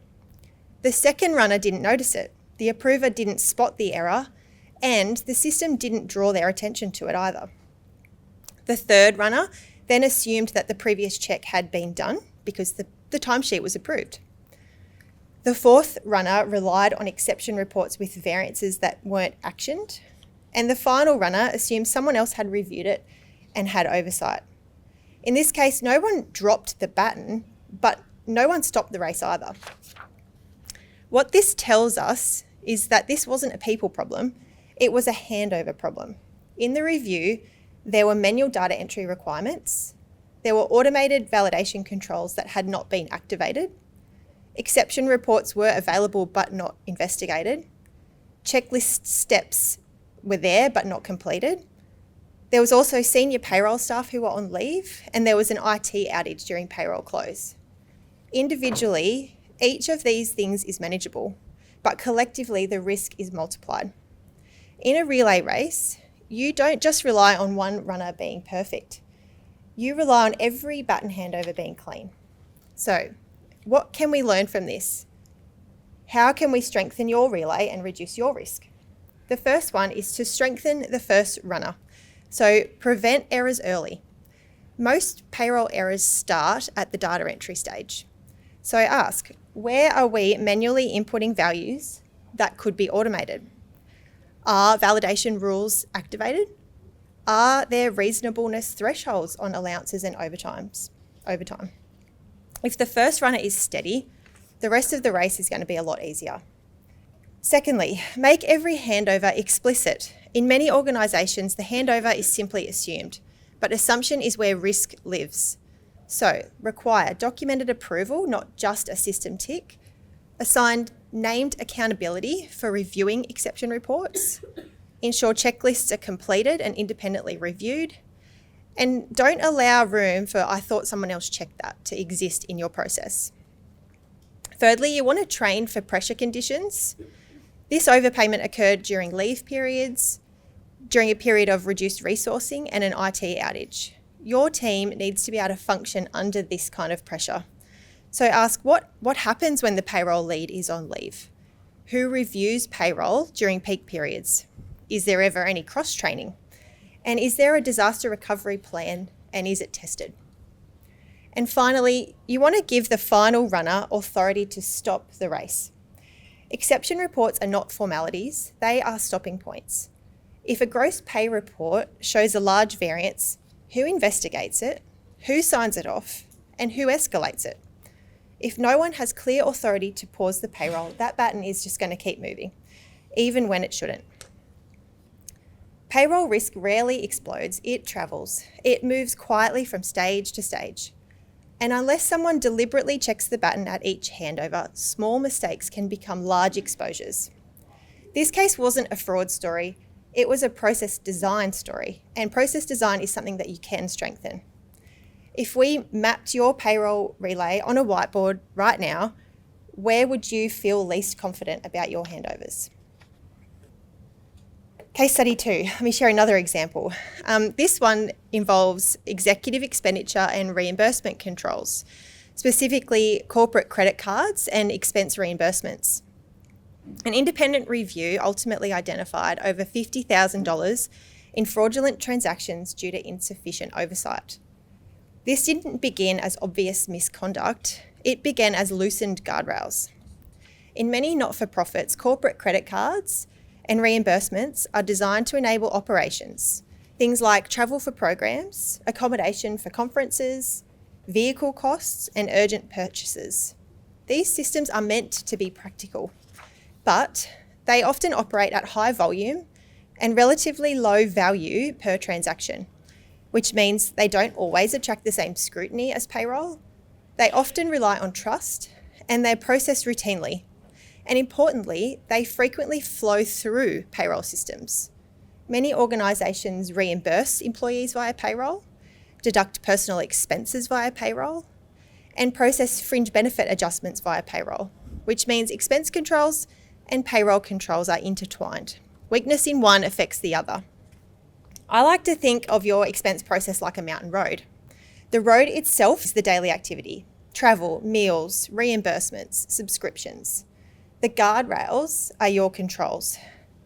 Speaker 4: The second runner didn't notice it, the approver didn't spot the error, and the system didn't draw their attention to it either. The third runner then assumed that the previous check had been done because the timesheet was approved. The fourth runner relied on exception reports with variances that weren't actioned. And the final runner assumed someone else had reviewed it and had oversight. In this case, no one dropped the baton, but no one stopped the race either. What this tells us is that this wasn't a people problem, it was a handover problem. In the review, there were manual data entry requirements, there were automated validation controls that had not been activated, exception reports were available but not investigated, checklist steps were there but not completed. There was also senior payroll staff who were on leave, and there was an IT outage during payroll close. Individually, each of these things is manageable, but collectively the risk is multiplied. In a relay race, you don't just rely on one runner being perfect. You rely on every baton handover being clean. So, what can we learn from this? How can we strengthen your relay and reduce your risk? The first one is to strengthen the first runner. So prevent errors early. Most payroll errors start at the data entry stage. So ask, where are we manually inputting values that could be automated? Are validation rules activated? Are there reasonableness thresholds on allowances and overtime? If the first runner is steady, the rest of the race is going to be a lot easier. Secondly, make every handover explicit. In many organisations, the handover is simply assumed, but assumption is where risk lives. So, require documented approval, not just a system tick. Assign named accountability for reviewing exception reports. Ensure checklists are completed and independently reviewed. And don't allow room for "I thought someone else checked that" to exist in your process. Thirdly, you want to train for pressure conditions. This overpayment occurred during leave periods, during a period of reduced resourcing and an IT outage. Your team needs to be able to function under this kind of pressure. So ask what happens when the payroll lead is on leave? Who reviews payroll during peak periods? Is there ever any cross-training? And is there a disaster recovery plan, and is it tested? And finally, you want to give the final runner authority to stop the race. Exception reports are not formalities, they are stopping points. If a gross pay report shows a large variance, who investigates it, who signs it off, and who escalates it? If no one has clear authority to pause the payroll, that baton is just going to keep moving, even when it shouldn't. Payroll risk rarely explodes, it travels. It moves quietly from stage to stage. And unless someone deliberately checks the baton at each handover, small mistakes can become large exposures. This case wasn't a fraud story, it was a process design story, and process design is something that you can strengthen. If we mapped your payroll relay on a whiteboard right now, where would you feel least confident about your handovers? Case study 2, let me share another example. This one involves executive expenditure and reimbursement controls, specifically corporate credit cards and expense reimbursements. An independent review ultimately identified over $50,000 in fraudulent transactions due to insufficient oversight. This didn't begin as obvious misconduct, it began as loosened guardrails. In many not-for-profits, corporate credit cards and reimbursements are designed to enable operations, things like travel for programs, accommodation for conferences, vehicle costs, and urgent purchases. These systems are meant to be practical, but they often operate at high volume and relatively low value per transaction, which means they don't always attract the same scrutiny as payroll. They often rely on trust and they're processed routinely. And importantly, they frequently flow through payroll systems. Many organisations reimburse employees via payroll, deduct personal expenses via payroll, and process fringe benefit adjustments via payroll, which means expense controls and payroll controls are intertwined. Weakness in one affects the other. I like to think of your expense process like a mountain road. The road itself is the daily activity: travel, meals, reimbursements, subscriptions. The guardrails are your controls.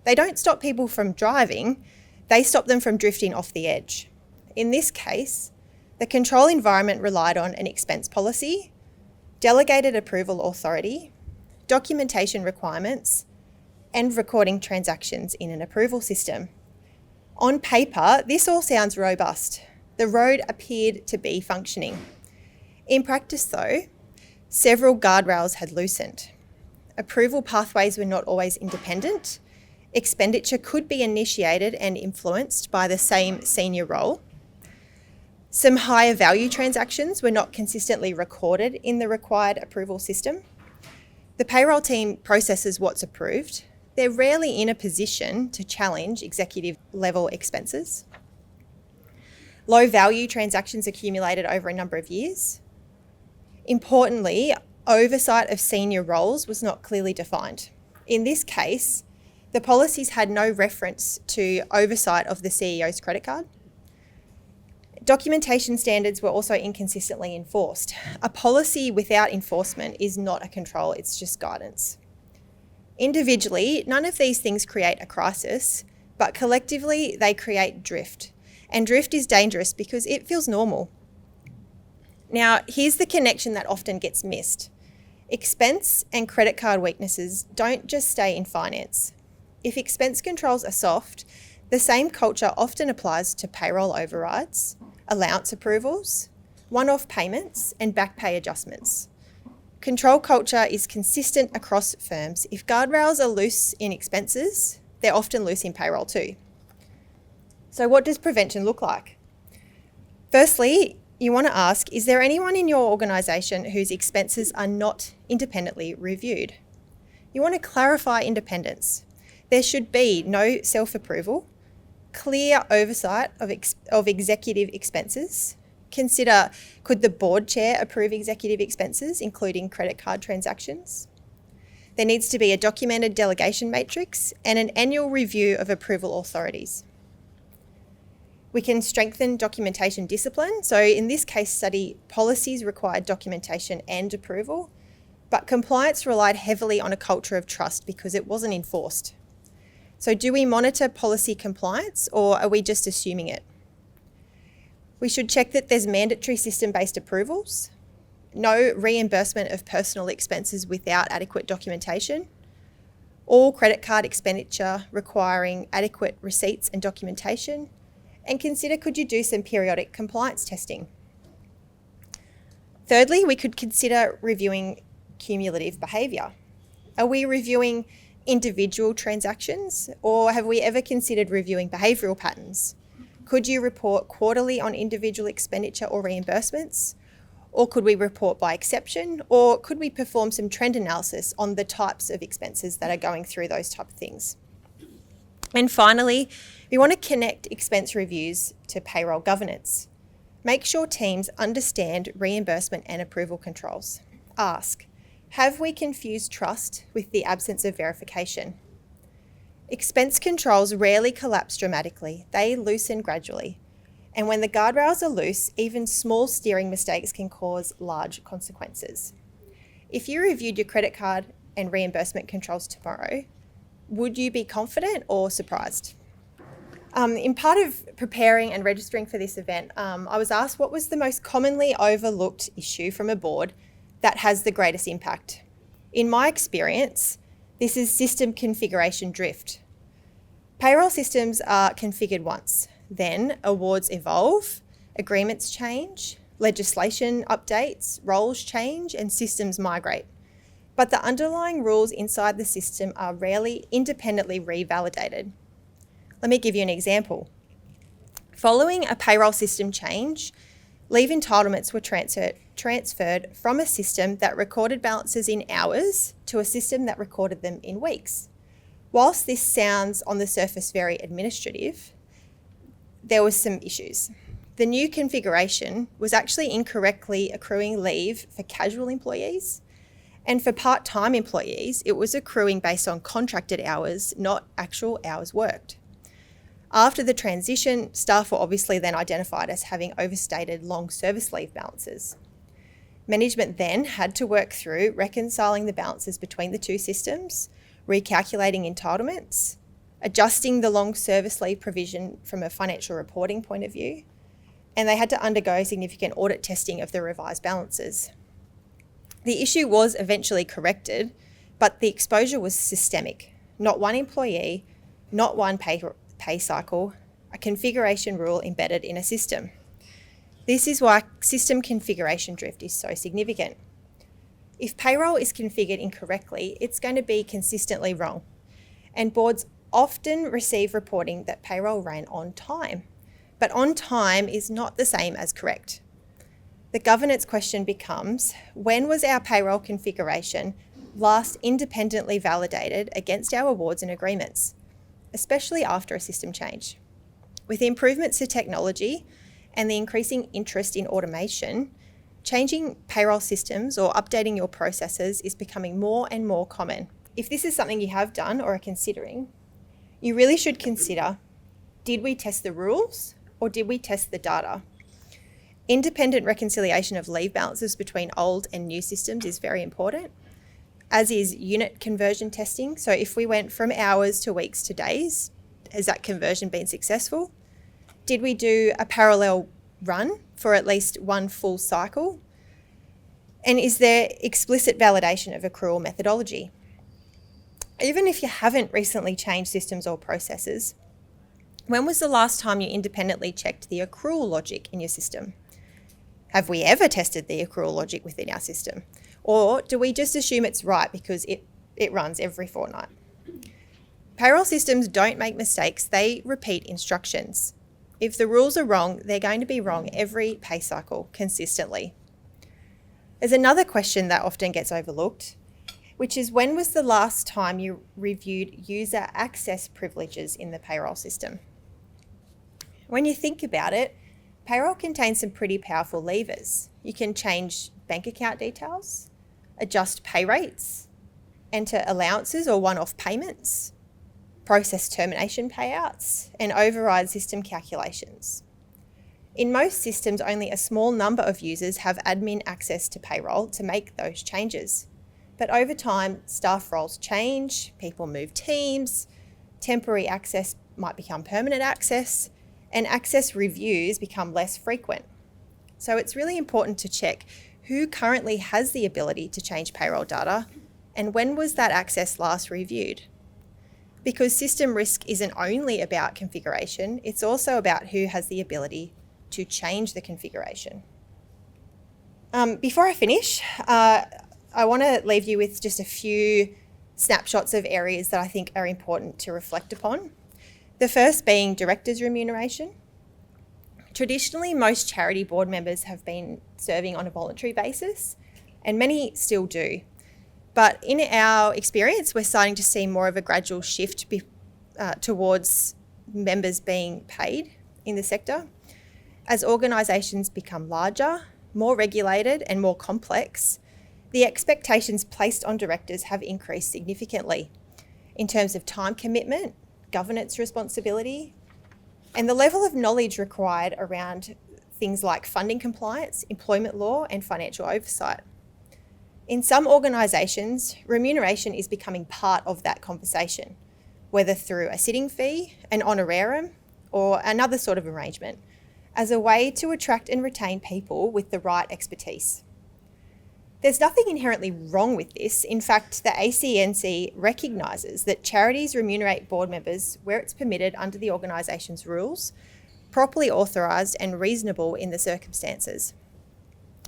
Speaker 4: They don't stop people from driving, they stop them from drifting off the edge. In this case, the control environment relied on an expense policy, delegated approval authority, documentation requirements, and recording transactions in an approval system. On paper, this all sounds robust. The road appeared to be functioning. In practice though, several guardrails had loosened. Approval pathways were not always independent. Expenditure could be initiated and influenced by the same senior role. Some higher value transactions were not consistently recorded in the required approval system. The payroll team processes what's approved. They're rarely in a position to challenge executive level expenses. Low value transactions accumulated over a number of years. Importantly, oversight of senior roles was not clearly defined. In this case, the policies had no reference to oversight of the CEO's credit card. Documentation standards were also inconsistently enforced. A policy without enforcement is not a control, it's just guidance. Individually, none of these things create a crisis, but collectively they create drift. And drift is dangerous because it feels normal. Now, here's the connection that often gets missed. Expense and credit card weaknesses don't just stay in finance. If expense controls are soft, the same culture often applies to payroll overrides, allowance approvals, one-off payments, and back pay adjustments. Control culture is consistent across firms. If guardrails are loose in expenses, they're often loose in payroll too. So what does prevention look like? Firstly, you want to ask, is there anyone in your organisation whose expenses are not independently reviewed? You want to clarify independence. There should be no self-approval, clear oversight of executive expenses. Consider, could the board chair approve executive expenses, including credit card transactions? There needs to be a documented delegation matrix and an annual review of approval authorities. We can strengthen documentation discipline. So in this case study, policies required documentation and approval, but compliance relied heavily on a culture of trust because it wasn't enforced. So do we monitor policy compliance or are we just assuming it? We should check that there's mandatory system-based approvals, no reimbursement of personal expenses without adequate documentation, all credit card expenditure requiring adequate receipts and documentation, and consider could you do some periodic compliance testing. Thirdly, we could consider reviewing cumulative behaviour. Are we reviewing individual transactions, or have we ever considered reviewing behavioural patterns? Could you report quarterly on individual expenditure or reimbursements? Or could we report by exception? Or could we perform some trend analysis on the types of expenses that are going through those type of things? And finally, we want to connect expense reviews to payroll governance. Make sure teams understand reimbursement and approval controls. Ask, have we confused trust with the absence of verification? Expense controls rarely collapse dramatically, they loosen gradually. And when the guardrails are loose, even small steering mistakes can cause large consequences. If you reviewed your credit card and reimbursement controls tomorrow, would you be confident or surprised? In part of preparing and registering for this event, I was asked what was the most commonly overlooked issue from a board that has the greatest impact. In my experience, this is system configuration drift. Payroll systems are configured once, then awards evolve, agreements change, legislation updates, roles change, and systems migrate. But the underlying rules inside the system are rarely independently revalidated. Let me give you an example. Following a payroll system change, leave entitlements were transferred from a system that recorded balances in hours to a system that recorded them in weeks. Whilst this sounds on the surface very administrative, there was some issues. The new configuration was actually incorrectly accruing leave for casual employees, and for part-time employees, it was accruing based on contracted hours, not actual hours worked. After the transition, staff were obviously then identified as having overstated long service leave balances. Management then had to work through reconciling the balances between the two systems, recalculating entitlements, adjusting the long service leave provision from a financial reporting point of view, and they had to undergo significant audit testing of the revised balances. The issue was eventually corrected, but the exposure was systemic. Not one employee, not one pay cycle, a configuration rule embedded in a system. This is why system configuration drift is so significant. If payroll is configured incorrectly, it's going to be consistently wrong. And boards often receive reporting that payroll ran on time. But on time is not the same as correct. The governance question becomes, when was our payroll configuration last independently validated against our awards and agreements, especially after a system change? With improvements to technology and the increasing interest in automation, changing payroll systems or updating your processes is becoming more and more common. If this is something you have done or are considering, you really should consider, did we test the rules or did we test the data? Independent reconciliation of leave balances between old and new systems is very important, as is unit conversion testing. So if we went from hours to weeks to days, has that conversion been successful? Did we do a parallel run for at least one full cycle? And is there explicit validation of accrual methodology? Even if you haven't recently changed systems or processes, when was the last time you independently checked the accrual logic in your system? Have we ever tested the accrual logic within our system? Or do we just assume it's right because it runs every fortnight? Payroll systems don't make mistakes, they repeat instructions. If the rules are wrong, they're going to be wrong every pay cycle consistently. There's another question that often gets overlooked, which is when was the last time you reviewed user access privileges in the payroll system? When you think about it, payroll contains some pretty powerful levers. You can change bank account details, adjust pay rates, enter allowances or one-off payments, process termination payouts, and override system calculations. In most systems, only a small number of users have admin access to payroll to make those changes. But over time, staff roles change, people move teams, temporary access might become permanent access, and access reviews become less frequent. So it's really important to check who currently has the ability to change payroll data and when was that access last reviewed. Because system risk isn't only about configuration, it's also about who has the ability to change the configuration. Before I finish, I want to leave you with just a few snapshots of areas that I think are important to reflect upon. The first being directors' remuneration. Traditionally, most charity board members have been serving on a voluntary basis, and many still do. But in our experience, we're starting to see more of a gradual shift towards members being paid in the sector. As organisations become larger, more regulated and more complex, the expectations placed on directors have increased significantly in terms of time commitment, governance responsibility, and the level of knowledge required around things like funding compliance, employment law, and financial oversight. In some organisations, remuneration is becoming part of that conversation, whether through a sitting fee, an honorarium, or another sort of arrangement, as a way to attract and retain people with the right expertise. There's nothing inherently wrong with this. In fact, the ACNC recognises that charities remunerate board members where it's permitted under the organisation's rules, properly authorised and reasonable in the circumstances.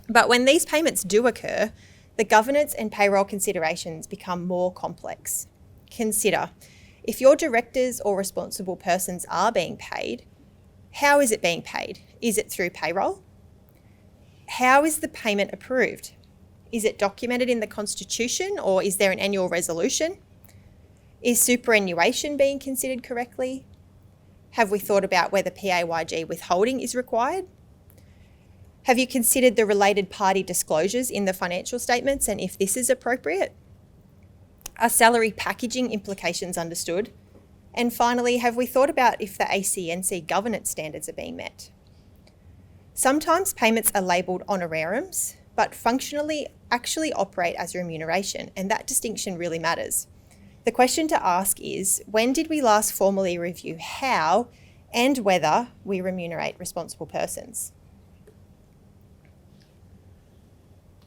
Speaker 4: But when these payments do occur, the governance and payroll considerations become more complex. Consider, if your directors or responsible persons are being paid, how is it being paid? Is it through payroll? How is the payment approved? Is it documented in the Constitution or is there an annual resolution? Is superannuation being considered correctly? Have we thought about whether PAYG withholding is required? Have you considered the related party disclosures in the financial statements and if this is appropriate? Are salary packaging implications understood? And finally, have we thought about if the ACNC governance standards are being met? Sometimes payments are labelled honorariums, but functionally actually operate as remuneration, and that distinction really matters. The question to ask is, when did we last formally review how and whether we remunerate responsible persons?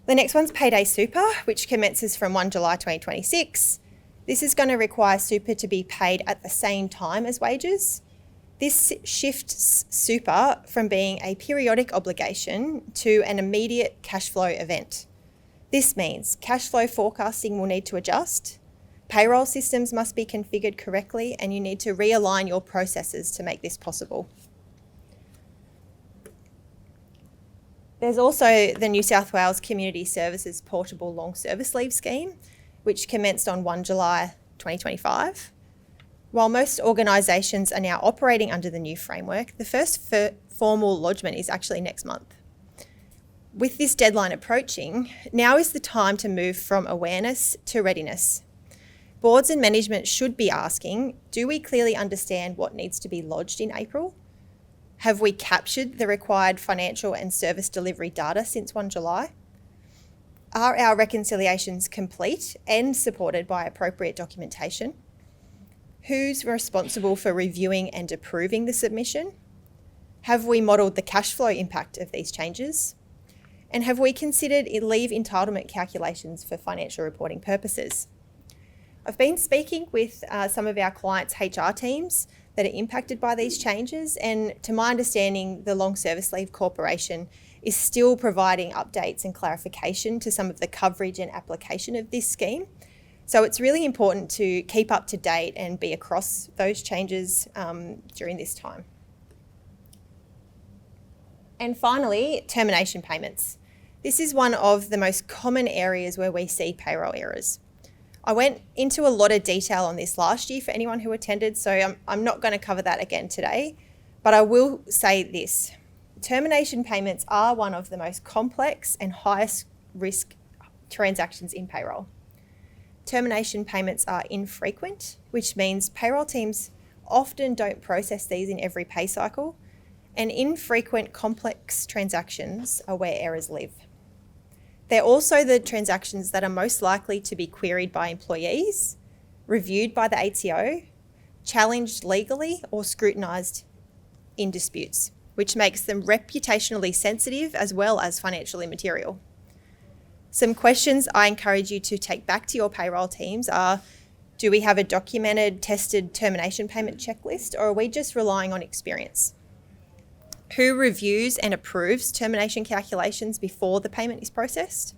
Speaker 4: The next one's Payday Super, which commences from 1 July 2026. This is going to require super to be paid at the same time as wages. This shifts super from being a periodic obligation to an immediate cash flow event. This means cash flow forecasting will need to adjust, payroll systems must be configured correctly, and you need to realign your processes to make this possible. There's also the New South Wales Community Services Portable Long Service Leave Scheme, which commenced on 1 July 2025. While most organisations are now operating under the new framework, the first formal lodgement is actually next month. With this deadline approaching, now is the time to move from awareness to readiness. Boards and management should be asking, do we clearly understand what needs to be lodged in April? Have we captured the required financial and service delivery data since 1 July? Are our reconciliations complete and supported by appropriate documentation? Who's responsible for reviewing and approving the submission? Have we modelled the cash flow impact of these changes? And have we considered leave entitlement calculations for financial reporting purposes? I've been speaking with some of our clients' HR teams that are impacted by these changes, and to my understanding, the Long Service Leave Corporation is still providing updates and clarification to some of the coverage and application of this scheme. So it's really important to keep up to date and be across those changes during this time. And finally, termination payments. This is one of the most common areas where we see payroll errors. I went into a lot of detail on this last year for anyone who attended, so I'm not going to cover that again today, but I will say this. Termination payments are one of the most complex and highest risk transactions in payroll. Termination payments are infrequent, which means payroll teams often don't process these in every pay cycle, and infrequent complex transactions are where errors live. They're also the transactions that are most likely to be queried by employees, reviewed by the ATO, challenged legally, or scrutinised in disputes, which makes them reputationally sensitive as well as financially immaterial. Some questions I encourage you to take back to your payroll teams are, do we have a documented, tested termination payment checklist, or are we just relying on experience? Who reviews and approves termination calculations before the payment is processed?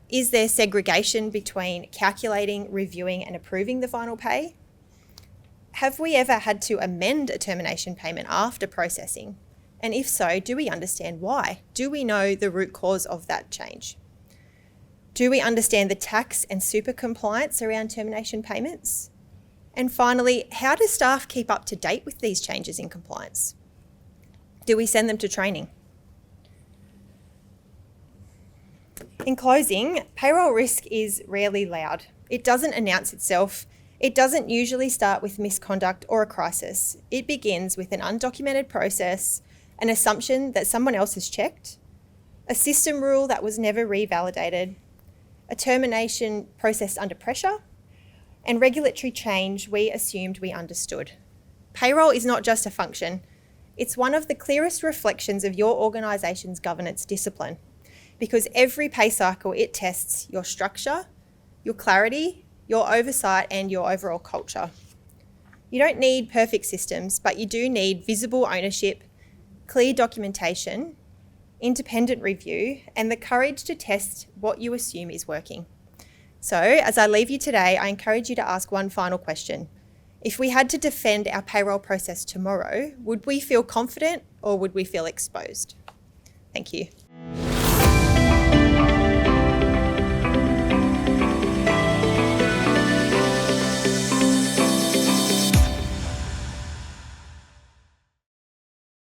Speaker 4: Is there segregation between calculating, reviewing, and approving the final pay? Have we ever had to amend a termination payment after processing? And if so, do we understand why? Do we know the root cause of that change? Do we understand the tax and super compliance around termination payments? And finally, how do staff keep up to date with these changes in compliance? Do we send them to training? In closing, payroll risk is rarely loud. It doesn't announce itself. It doesn't usually start with misconduct or a crisis. It begins with an undocumented process, an assumption that someone else has checked, a system rule that was never revalidated, a termination processed under pressure, and regulatory change we assumed we understood. Payroll is not just a function. It's one of the clearest reflections of your organisation's governance discipline, because every pay cycle it tests your structure, your clarity, your oversight, and your overall culture. You don't need perfect systems, but you do need visible ownership, clear documentation, independent review, and the courage to test what you assume is working. So, as I leave you today, I encourage you to ask one final question. If we had to defend our payroll process tomorrow, would we feel confident or would we feel exposed? Thank you.